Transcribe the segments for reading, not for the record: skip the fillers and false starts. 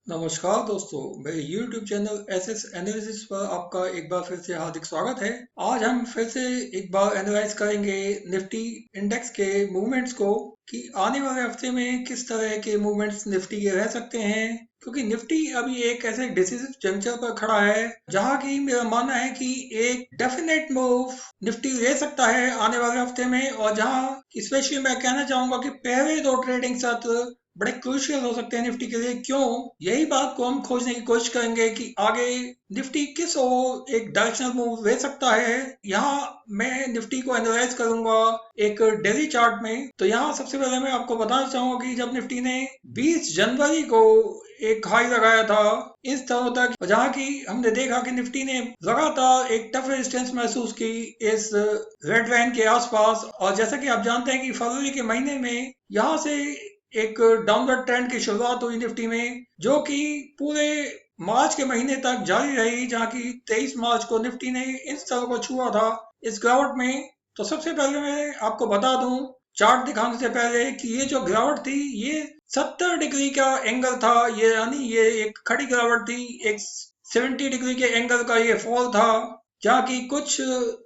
नमस्कार दोस्तों, मेरे YouTube चैनल एसएस एनालिसिस पर आपका एक बार फिर से हार्दिक स्वागत है। आज हम फिर से एक बार एनालाइज करेंगे निफ्टी इंडेक्स के मूवमेंट्स को कि आने वाले हफ्ते में किस तरह के मूवमेंट्स निफ्टी के रह सकते हैं, क्योंकि निफ्टी अभी एक ऐसे डिसिसिव जंक्शन पर खड़ा है जहां की मेरा मानना है कि एक डेफिनेट मूव निफ्टी ले सकता है आने वाले हफ्ते में, और जहां स्पेशली मैं कहना चाहूंगा कि पहले दो ट्रेडिंग सत्र बड़े क्रूशियल हो सकते हैं निफ्टी के लिए। क्यों? यही बात को हम खोजने की कोशिश करेंगे कि आगे निफ्टी किस ओर एक डायरेक्शनल मूव ले सकता है। यहाँ मैं निफ्टी को एनालाइज करूंगा एक डेली चार्ट में। तो यहाँ सबसे पहले मैं आपको बताना चाहूंगा कि जब निफ्टी ने 20 जनवरी को एक हाई लगाया था इस तरह तक, जहाँ की हमने देखा कि निफ्टी ने लगातार एक टफ रेजिस्टेंस महसूस की इस रेड लाइन के आसपास। और जैसा कि आप जानते हैं कि फरवरी के महीने में यहाँ से एक डाउनवर्ड ट्रेंड की शुरुआत हुई निफ्टी में, जो कि पूरे मार्च के महीने तक जारी रही, जहां की 23 मार्च को निफ्टी ने इस स्तर को छुआ था इस गिरावट में। तो सबसे पहले मैं आपको बता दूं चार्ट दिखाने से पहले कि ये जो गिरावट थी ये 70 डिग्री का एंगल था, ये यानी ये एक खड़ी गिरावट थी। एक 70 डिग्री के एंगल का ये फॉल था, जहाँ की कुछ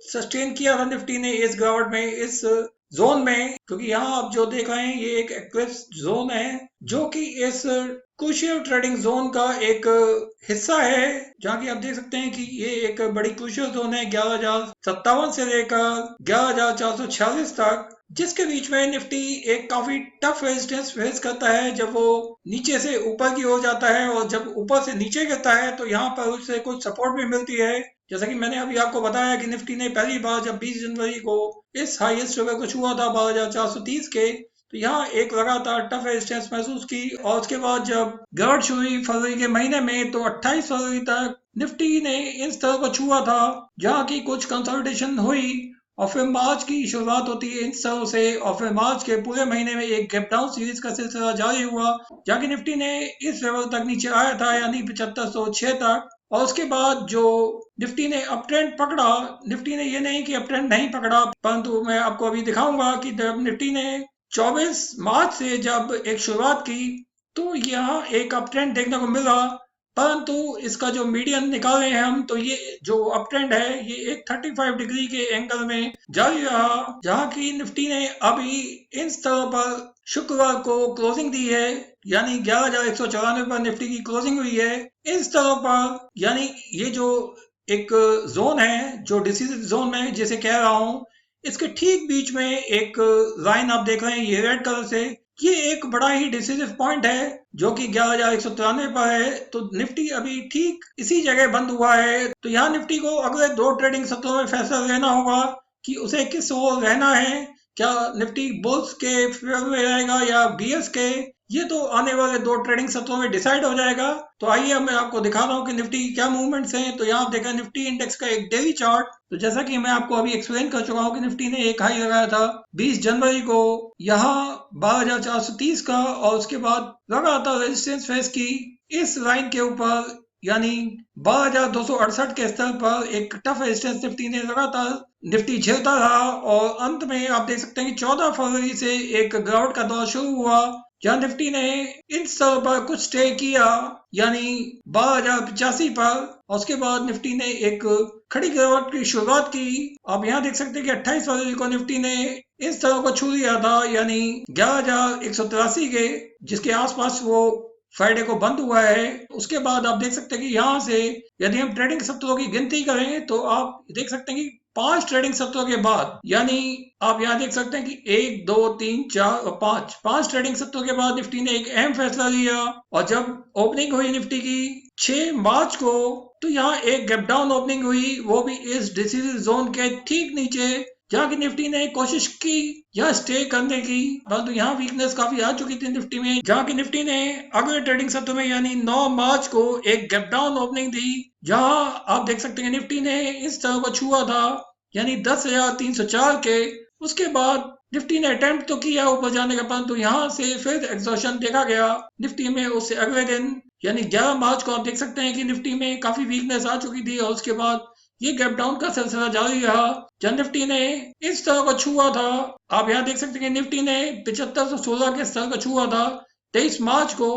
सस्टेन किया था निफ्टी ने इस गिरावट में, इस जोन में। क्योंकि यहाँ आप जो देख रहे हैं ये एक एक्लिप्स जोन है, जो कि इस क्रूशियल ट्रेडिंग जोन का एक हिस्सा है, जहाँ की आप देख सकते हैं कि ये एक बड़ी क्रूशियल जोन है 11,057 से लेकर 11,446 तक, जिसके बीच में निफ्टी एक काफी टफ रेजिस्टेंस फेस करता है जब वो नीचे से ऊपर की ओर जाता है, और जब ऊपर से नीचे गिरता है तो यहाँ पर उससे कुछ सपोर्ट भी मिलती है। जैसा कि मैंने अभी आपको बताया कि निफ्टी ने पहली बार जब 20 जनवरी को इस हाईएस्ट लेवल को छुआ था 12,430 के, तो यहाँ एक लगातार टफ रेजिस्टेंस महसूस की। और उसके बाद जब गिरावट शुरू हुई फरवरी के महीने में, तो 28 फरवरी तक निफ्टी ने इस स्तर को छुआ था, जहाँ की कुछ कंसोलिडेशन हुई। और फिर मार्च की शुरुआत होती है इन स्तरों से, और फिर मार्च के पूरे महीने में एक गैप डाउन सीरीज का सिलसिला जारी हुआ, जहाँ की निफ्टी ने इस लेवल तक नीचे आया था, यानी 7506 तक। और उसके बाद जो निफ्टी ने अप ट्रेंड पकड़ा, निफ्टी ने ये नहीं कि अप ट्रेंड नहीं पकड़ा, परंतु मैं आपको अभी दिखाऊंगा कि जब निफ्टी ने 24 मार्च से जब एक शुरुआत की, तो यहाँ एक अप ट्रेंड देखने को मिला। परंतु इसका जो मीडियन निकाले हैं हम, तो ये जो अप ट्रेंड है ये एक 35 डिग्री के एंगल में जारी रहा, जहाँ की निफ्टी ने अभी इन स्तरों पर शुक्रवार को क्लोजिंग दी है, यानी 11,194 पर निफ्टी की क्लोजिंग हुई है इन स्तरों पर। यानी ये जो एक जोन है, जो डिसीजन जोन में जिसे कह रहा हूँ, इसके ठीक बीच में एक लाइन आप देख रहे हैं ये रेड कलर से, ये एक बड़ा ही डिसिसिव पॉइंट है जो कि 11,193 पर है। तो निफ्टी अभी ठीक इसी जगह बंद हुआ है। तो यहाँ निफ्टी को अगले दो ट्रेडिंग सत्रों में फैसला लेना होगा कि उसे किस ओर रहना है। क्या निफ्टी बुल्स के फेवर में रहेगा या बीयर्स के, ये तो आने वाले दो ट्रेडिंग सत्रों में डिसाइड हो जाएगा। तो आइए अब मैं आपको दिखा रहा हूँ कि निफ्टी की क्या मूवमेंट्स हैं। तो यहाँ आप देखें निफ्टी इंडेक्स का एक डेली चार्ट। तो जैसा कि मैं आपको अभी एक्सप्लेन कर चुका हूँ कि निफ्टी ने एक हाई लगाया था 20 जनवरी को यहाँ 12,430 का, और उसके बाद लगातार रेजिस्टेंस फेस की इस लाइन के ऊपर, यानी 12,268 के स्तर पर एक टफ रेजिस्टेंस निफ्टी ने लगातार निफ्टी झेलता रहा। और अंत में आप देख सकते हैं कि 14 फरवरी से एक गिरावट का दौर शुरू हुआ, जहां निफ्टी ने इन स्तरों पर कुछ स्टे किया, यानी 12,085 पर। और उसके बाद निफ्टी ने एक खड़ी गिरावट की शुरुआत की। आप यहाँ देख सकते हैं कि 28 फरवरी को निफ्टी ने इस स्तरों को छू लिया था, यानी 11,183 के, जिसके आसपास वो फ्राइडे को बंद हुआ है। उसके बाद आप देख सकते हैं कि यहाँ से यदि हम ट्रेडिंग सत्रों की गिनती करें, तो आप देख सकते हैं कि 5 ट्रेडिंग सत्रों के बाद, यानी आप यहाँ देख सकते हैं कि 1 2 3 4 और 5 ट्रेडिंग सत्रों के बाद निफ्टी ने एक अहम फैसला लिया। और जब ओपनिंग हुई निफ्टी की 6 मार्च को, तो यहाँ एक गैप डाउन ओपनिंग हुई, वो भी इस डिसीजन जोन के ठीक नीचे, जहाँ की निफ्टी ने कोशिश की यहाँ स्टे करने की, परंतु यहाँ वीकनेस काफी आ चुकी थी निफ्टी में, जहाँ की निफ्टी ने अगले ट्रेडिंग सत्र में यानी 9 मार्च को एक गैप डाउन ओपनिंग दी, जहाँ आप देख सकते हैं निफ्टी ने इस तरह को छुआ था, यानी 10,304 के। उसके बाद निफ्टी ने अटेम्प्ट तो किया ऊपर जाने का, परंतु यहाँ से फिर एक्सॉशन देखा गया निफ्टी में। उससे अगले दिन यानी 11 मार्च को आप देख सकते हैं कि निफ्टी में काफी वीकनेस आ चुकी थी, और उसके बाद ये गैप डाउन का सिलसिला जारी रहा, जब निफ्टी ने इस तरह को छुआ था। आप यहाँ देख सकते हैं कि निफ्टी ने 7516 के स्तर को छुआ था 23 मार्च को,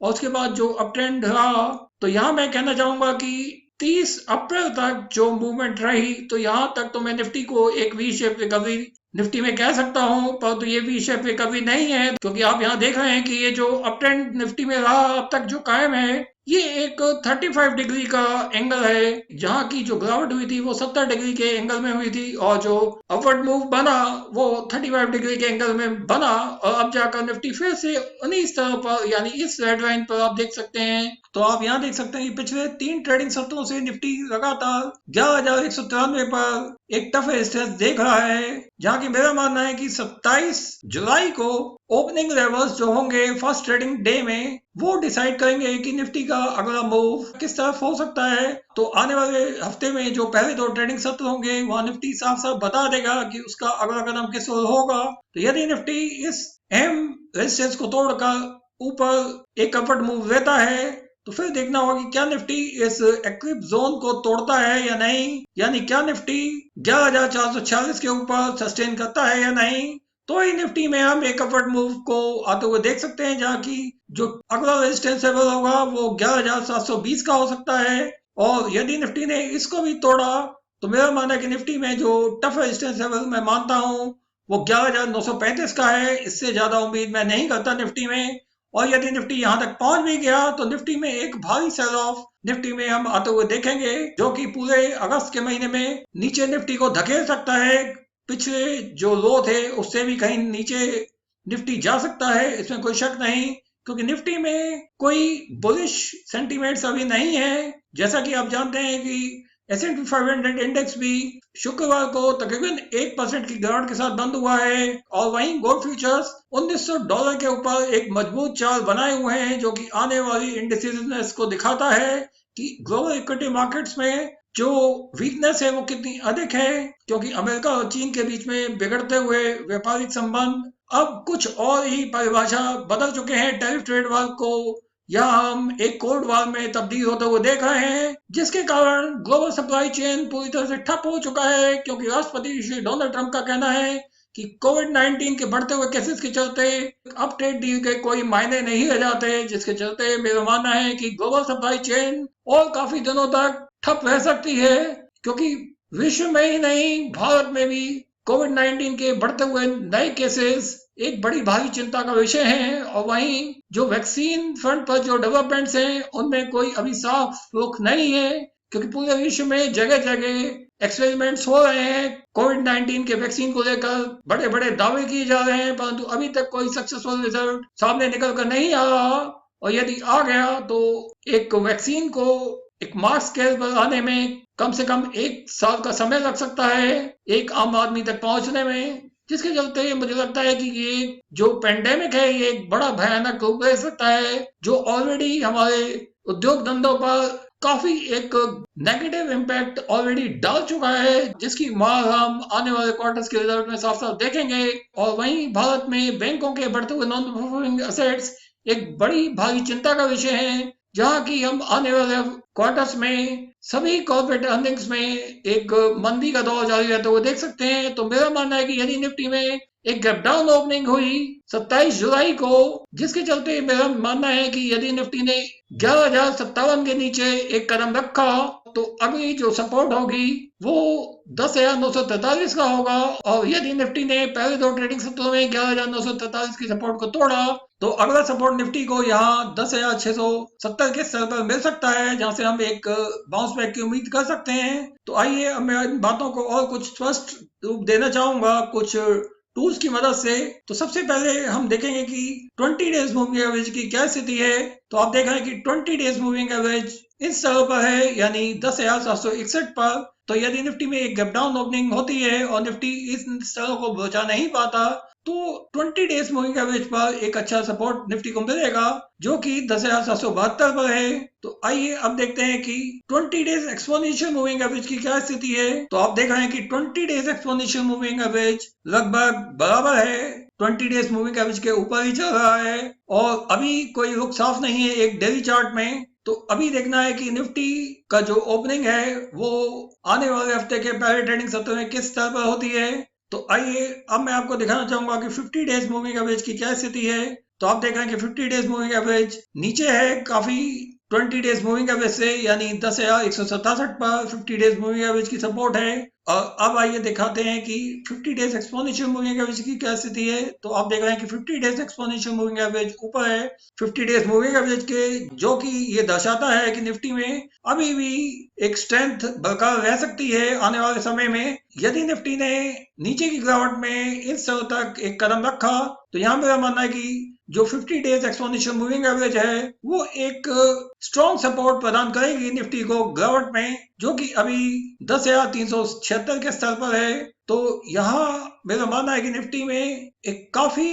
और उसके बाद जो अप ट्रेंड रहा, तो यहाँ मैं कहना चाहूंगा कि 30 अप्रैल तक जो मूवमेंट रही, तो यहाँ तक तो मैं निफ्टी को एक वी शेप रिकवरी निफ्टी में कह सकता हूँ, परंतु ये वी शेप रिकवरी नहीं है, क्योंकि आप यहाँ देख रहे हैं कि ये जो अप ट्रेंड निफ्टी में रहा अब तक जो कायम है, ये एक 35 डिग्री का एंगल है, जहाँ की जो गिरावट हुई थी वो 70 डिग्री के एंगल में हुई थी, और जो अपवर्ड मूव बना वो 35 डिग्री के एंगल में बना, और अब जाकर निफ्टी फिर से उन्हीं स्तर पर यानी इस रेड लाइन पर आप देख सकते हैं। तो आप यहाँ देख सकते हैं कि पिछले 3 ट्रेडिंग सत्रों से निफ्टी लगातार 11,193 पर एक टफ रेजिस्टेंस देख रहा है, जहाँ की मेरा मानना है कि 27 जुलाई को ओपनिंग लेवल्स जो होंगे फर्स्ट ट्रेडिंग डे में, वो डिसाइड करेंगे कि निफ्टी का अगला मूव किस तरफ हो सकता है। तो आने वाले हफ्ते में जो पहले 2 ट्रेडिंग सत्र होंगे, वहां निफ्टी साफ साफ बता देगा कि उसका अगला कदम किस ओर होगा। तो यदि निफ्टी इस अहम रेजिस्टेंस को तोड़कर ऊपर एक अपवर्ड मूव लेता है, तो फिर देखना होगा कि क्या निफ्टी इस एक्विप जोन को तोड़ता है या नहीं, यानी क्या निफ्टी 11,446 के ऊपर सस्टेन करता है या नहीं। तो ही निफ्टी में हम एक अपवर्ड मूव को आते हुए देख सकते हैं, जहाँ की जो अगला रेजिस्टेंस लेवल होगा वो 11,720 का हो सकता है, और यदि निफ्टी ने इसको भी तोड़ा तो मेरा मानना है कि निफ्टी में जो टफ रेजिस्टेंस लेवल मैं मानता हूँ वो 11,935 का है। इससे ज्यादा उम्मीद मैं नहीं करता निफ्टी में, और यदि निफ्टी यहां तक पहुंच भी गया तो निफ्टी में एक भारी सेल ऑफ निफ्टी में हम आते हुए देखेंगे, जो कि पूरे अगस्त के महीने में नीचे निफ्टी को धकेल सकता है। पिछले जो लो थे उससे भी कहीं नीचे निफ्टी जा सकता है, इसमें कोई शक नहीं, क्योंकि निफ्टी में कोई बुलिश सेंटीमेंट्स अभी नहीं है। जैसा कि आप जानते हैं कि S&P 500 इंडेक्स भी शुक्रवार को तकरीबन 1% की गिरावट के साथ बंद हुआ है, और वहीं गोल्ड फ्यूचर्स $1900 के ऊपर एक मजबूत चाल बनाए हुए हैं, जो कि आने वाली इंडिसिजनेस को दिखाता है कि ग्लोबल इक्विटी मार्केट्स में जो वीकनेस है वो कितनी अधिक है, क्योंकि अमेरिका और चीन के बीच में बिगड़ते हुए व्यापारिक संबंध अब कुछ और ही परिभाषा बदल चुके हैं। टैरिफ ट्रेड वार को या हम एक कोल्ड वॉर में तब्दील होते हुए देख रहे हैं, जिसके कारण ग्लोबल सप्लाई चेन पूरी तरह से ठप हो चुका है, क्योंकि राष्ट्रपति श्री डोनाल्ड ट्रंप का कहना है कि कोविड-19 के बढ़ते हुए केसेस के चलते अब ट्रेड डील के कोई मायने नहीं रह जाते, जिसके चलते मेरा मानना है कि ग्लोबल सप्लाई चेन और काफी दिनों तक ठप रह सकती है, क्योंकि विश्व में ही नहीं भारत में भी कोविड-19 के बढ़ते हुए नए केसेस एक बड़ी भारी चिंता का विषय है। और वहीं जो वैक्सीन फ्रंट पर जो डेवलपमेंट्स हैं उनमें कोई अभी साफ रुख नहीं है, क्योंकि पूरे विश्व में जगह जगह एक्सपेरिमेंट्स हो रहे हैं। कोविड-19 के वैक्सीन को लेकर बड़े बड़े दावे किए जा रहे हैं, परंतु अभी तक कोई सक्सेसफुल रिजल्ट सामने निकल कर नहीं आ रहा, और यदि आ गया तो एक वैक्सीन को एक मास स्केल पर आने में कम से कम 1 साल का समय लग सकता है एक आम आदमी तक पहुंचने में, जिसके चलते मुझे लगता है कि ये जो पेंडेमिक है ये एक बड़ा भयानक रूप ले सकता है, जो ऑलरेडी हमारे उद्योग धंधों पर काफी एक नेगेटिव इम्पैक्ट ऑलरेडी डाल चुका है, जिसकी मार हम आने वाले क्वार्टर्स के रिजल्ट में साफ साफ देखेंगे। और वहीं भारत में बैंकों के बढ़ते हुए नॉन परफॉर्मिंग एसेट्स एक बड़ी भारी चिंता का विषय है, जहां की हम आने वाले क्वार्टर्स में सभी कॉर्पोरेट अर्निंग्स में एक मंदी का दौर जारी रहते हुए देख सकते हैं। तो मेरा मानना है कि यदि निफ्टी में एक गैप डाउन ओपनिंग हुई 27 जुलाई को, जिसके चलते मेरा मानना है कि यदि निफ्टी ने 11,057 के नीचे एक कदम रखा तो अगली जो सपोर्ट होगी वो 10,943 का होगा, और यदि निफ्टी ने पहले 2 ट्रेडिंग सत्रों में 11,943 की सपोर्ट को तोड़ा तो अगला सपोर्ट निफ्टी को यहाँ 10,670 के स्तर पर मिल सकता है, जहां से हम एक बाउंस बैक की उम्मीद कर सकते हैं। तो आइए अब मैं इन बातों को और कुछ स्पष्ट रूप देना चाहूंगा कुछ टूल्स की मदद से। तो सबसे पहले हम देखेंगे कि 20 डेज मूविंग एवरेज की क्या स्थिति है। तो आप देख रहे हैं कि 20 डेज मूविंग एवरेज इस तरह पर है, यानी 10,761 पर। तो यदि निफ्टी में एक गैप डाउन ओपनिंग होती है और निफ्टी इस तरह को बचा नहीं पाता तो 20 डेज मूविंग एवरेज पर एक अच्छा सपोर्ट निफ्टी को मिलेगा, जो कि 10,772 पर है। तो आइए अब देखते हैं कि 20 डेज एक्सपोनेंशियल मूविंग एवरेज की क्या स्थिति है। तो आप देख रहे हैं कि 20 डेज एक्सपोनेंशियल मूविंग एवरेज लगभग बराबर है, 20 डेज मूविंग एवरेज के ऊपर ही चल रहा है, और अभी कोई रुख साफ नहीं है एक डेली चार्ट में। तो अभी देखना है कि निफ्टी का जो ओपनिंग है वो आने वाले हफ्ते के पहले ट्रेडिंग सत्र में किस स्तर पर होती है। तो आइए अब मैं आपको दिखाना चाहूंगा कि 50 डेज मूविंग एवरेज की क्या स्थिति है। तो आप देख रहे हैं कि 50 डेज मूविंग एवरेज नीचे है काफी 20 डेज मूविंग एवरेज से, यानी 10,167 पर 50 डेज मूविंग एवरेज की सपोर्ट है। और अब आइए दिखाते हैं कि 50 डेज एक्सपोनेंशियल मूविंग एवरेज की क्या स्थिति है। तो आप देख रहे हैं कि 50 डेज एक्सपोनेंशियल मूविंग एवरेज ऊपर है 50 डेज मूविंग एवरेज के, जो कि ये दर्शाता है कि निफ्टी में अभी भी एक स्ट्रेंथ बरकरार रह सकती है आने वाले समय में। यदि निफ्टी ने नीचे की गिरावट में इस स्तर तक एक कदम रखा तो यहाँ मेरा मानना है कि जो 50 डेज एक्सपोनेंशियल मूविंग एवरेज है वो एक स्ट्रॉन्ग सपोर्ट प्रदान करेगी निफ्टी को गिरावट में, जो कि अभी 10,376 के स्तर पर है। तो यहाँ मेरा मानना है कि निफ्टी में एक काफी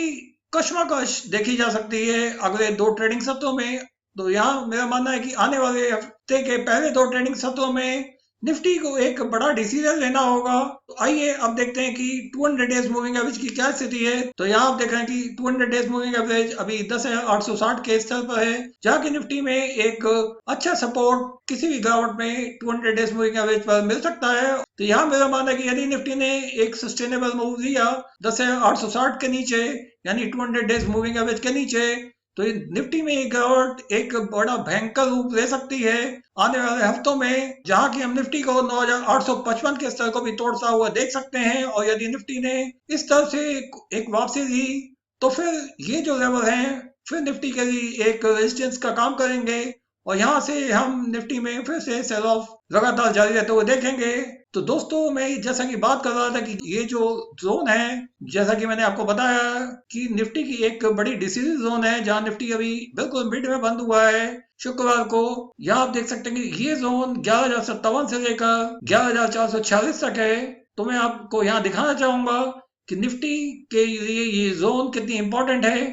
कशमकश देखी जा सकती है अगले 2 ट्रेडिंग सत्रों में। तो यहाँ मेरा मानना है कि आने वाले हफ्ते के पहले 2 ट्रेडिंग सत्रों में निफ्टी को एक बड़ा डिसीजन लेना होगा। तो आइए अब देखते हैं कि 200 डेज मूविंग एवरेज की क्या स्थिति है। तो यहाँ आप देख रहे हैं कि 200 डेज मूविंग एवरेज अभी 10,860 के स्तर पर है, जहाँ की निफ्टी में एक अच्छा सपोर्ट किसी भी गिरावट में 200 डेज मूविंग एवरेज पर मिल सकता है। तो यहाँ मेरा मानना है कि यदि निफ्टी ने एक सस्टेनेबल मूव लिया 10,860 के नीचे, यानी 200 डेज मूविंग एवरेज के नीचे, तो निफ्टी में एक गिरावट एक बड़ा भयंकर रूप ले सकती है आने वाले हफ्तों में, जहां की हम निफ्टी को 9,855 के स्तर को भी तोड़ता हुआ देख सकते हैं। और यदि निफ्टी ने इस तरह से एक वापसी दी तो फिर ये जो लेवल है फिर निफ्टी के लिए एक रेजिस्टेंस का काम करेंगे और यहाँ से हम निफ्टी में फिर से सेल ऑफ लगातार जारी रहते हुए देखेंगे। तो दोस्तों, मैं जैसा कि बात कर रहा था कि ये जो जोन है, जैसा कि मैंने आपको बताया कि निफ्टी की एक बड़ी डिसीजन जोन है, जहां निफ्टी अभी बिल्कुल मिड में बंद हुआ है शुक्रवार को। यहाँ आप देख सकते हैं कि ये जोन 11,057 से लेकर 11,446 तक है। तो मैं आपको यहाँ दिखाना चाहूंगा कि निफ्टी के लिए ये जोन कितनी इंपॉर्टेंट है,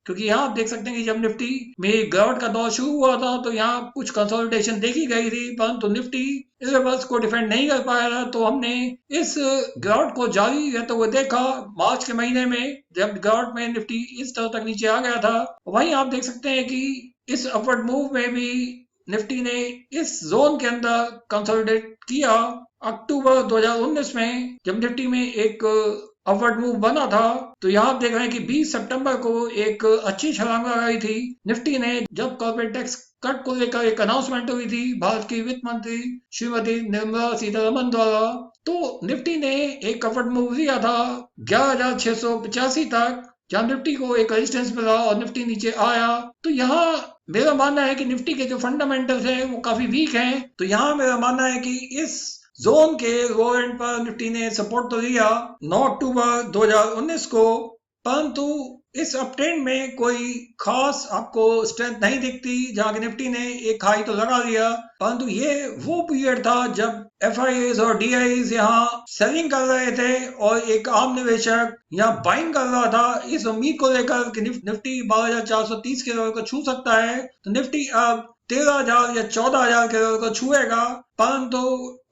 क्योंकि यहाँ आप देख सकते हैं कि जब निफ्टी में गिरावट का दौर शुरू हुआ था तो यहाँ कुछ कंसोलिडेशन देखी गई थी, परंतु निफ्टी इस रिवर्स को डिफेंड नहीं कर पाया था। तो हमने इस गिरावट को जारी रहते हुए देखा मार्च के महीने में, जब गिरावट में निफ्टी इस तरह तक नीचे आ गया था। वहीं आप देख सकते हैं कि इस अपवर्ड मूव में भी निफ्टी ने इस जोन के अंदर कंसोलिडेट किया। अक्टूबर 2019 में जब निफ्टी में एक अपवर्ड मूव बना था, तो यहाँ आप देख रहे हैं कि 20 सितंबर को एक अच्छी छलांग लगाई थी निफ्टी ने, जब कॉर्पोरेट टैक्स कट को लेकर एक अनाउंसमेंट हुई थी भारत की वित्त मंत्री श्रीमती निर्मला सीतारमन द्वारा। तो निफ्टी ने एक अपवर्ड मूव लिया था 11,685 तक, जहां निफ्टी को एक रेजिस्टेंस मिला और निफ्टी नीचे आया। तो यहाँ मेरा मानना है कि निफ्टी के जो फंडामेंटल्स है वो काफी वीक हैं। तो यहाँ मेरा मानना है कि इस जोन के लोअर एंड पर निफ्टी ने सपोर्ट तो लिया 9 अक्टूबर 2019 को, परंतु इस अपट्रेंड में कोई खास आपको स्ट्रेंथ नहीं दिखती, जहां की निफ्टी ने एक हाई तो लगा लिया, परंतु ये वो पीरियड था जब FIAs और DIAs यहाँ सेलिंग कर रहे थे और एक आम निवेशक यहाँ बाइंग कर रहा था इस उम्मीद को लेकर कि निफ्टी 12,430 के लेवल को छू सकता है। तो निफ्टी अब 13,000 या 14,000 के लेवल को छुएगा, परंतु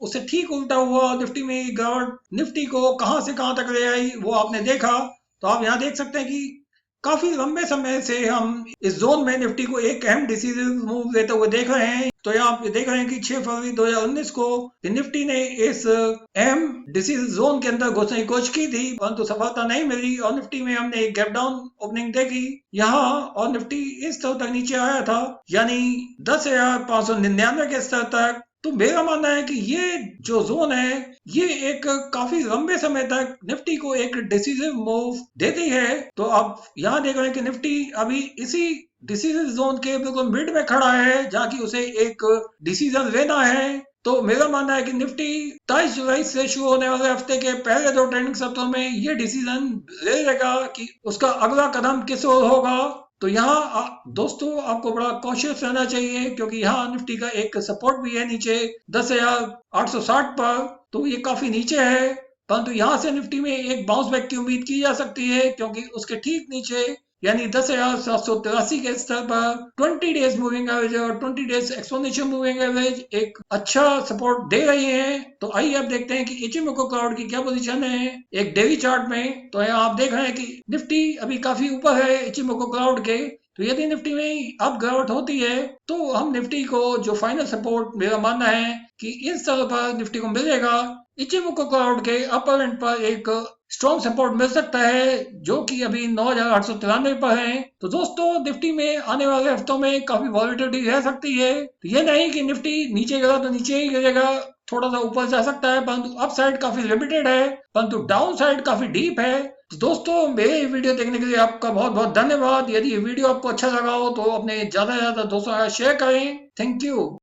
उससे ठीक उल्टा हुआ। निफ्टी में गिरावट निफ्टी को कहां से कहां तक ले आई वो आपने देखा। तो आप यहाँ देख सकते हैं कि काफी लंबे समय से हम इस जोन में निफ्टी को एक अहम डिसीजन मूव लेते हुए देख रहे हैं। तो यहाँ आप देख रहे हैं कि 6 फरवरी 2019 को निफ्टी ने इस अहम डिसीजन जोन के अंदर घुसने की कोशिश की थी, परंतु सफलता नहीं मिली और निफ्टी में हमने एक गैप डाउन ओपनिंग देखी यहाँ, और निफ्टी इस स्तर तक नीचे आया था, यानी 10,599 के स्तर तक। तो मेरा मानना है कि ये जो जोन है ये एक काफी लंबे समय तक निफ्टी को एक डिसीजन मूव देती है। तो आप यहाँ देख रहे हैं कि निफ्टी अभी इसी डिसीजन जोन के बिल्कुल मिड में खड़ा है, जहाँ की उसे एक डिसीजन लेना है। तो मेरा मानना है कि निफ्टी 23 जुलाई से शुरू होने वाले हफ्ते के पहले 2 ट्रेडिंग सत्रों में ये डिसीजन ले लेगा कि उसका अगला कदम किस ओर होगा। तो यहाँ दोस्तों आपको बड़ा कॉशियस रहना चाहिए, क्योंकि यहाँ निफ्टी का एक सपोर्ट भी है नीचे 10,860 पर, तो ये काफी नीचे है, परंतु यहाँ से निफ्टी में एक बाउंस बैक की उम्मीद की जा सकती है, क्योंकि उसके ठीक नीचे यानी 10,783 के स्तर पर 20 डेज मूविंग एवरेज और 20 डेज एक्सपोनेंशियल मूविंग एवरेज एक अच्छा सपोर्ट दे रही है। तो आइए अब देखते हैं कि इचिमोको क्लाउड की क्या पोजीशन है एक डेली चार्ट में। तो यहाँ आप देख रहे हैं कि निफ्टी अभी काफी ऊपर है इचिमोको क्लाउड के। तो यदि निफ्टी में अब गिरावट होती है तो हम निफ्टी को जो फाइनल सपोर्ट मेरा मानना है कि इस तरह पर निफ्टी को मिलेगा इचिमोको क्लाउड के अपर एंड पर एक स्ट्रॉन्ग सपोर्ट मिल सकता है, जो कि अभी 9,893 पर है। तो दोस्तों, निफ्टी में आने वाले हफ्तों में काफी वॉलिटिलिटी रह सकती है। तो ये नहीं कि निफ्टी नीचे गिरा तो नीचे ही गिरेगा, थोड़ा सा ऊपर जा सकता है, परंतु अप साइड काफी लिमिटेड है, परंतु डाउन साइड काफी डीप है। तो दोस्तों, मेरे ये वीडियो देखने के लिए आपका बहुत बहुत धन्यवाद। यदि ये वीडियो आपको अच्छा लगा हो तो अपने ज्यादा से ज्यादा दोस्तों के साथ शेयर करें। Thank you.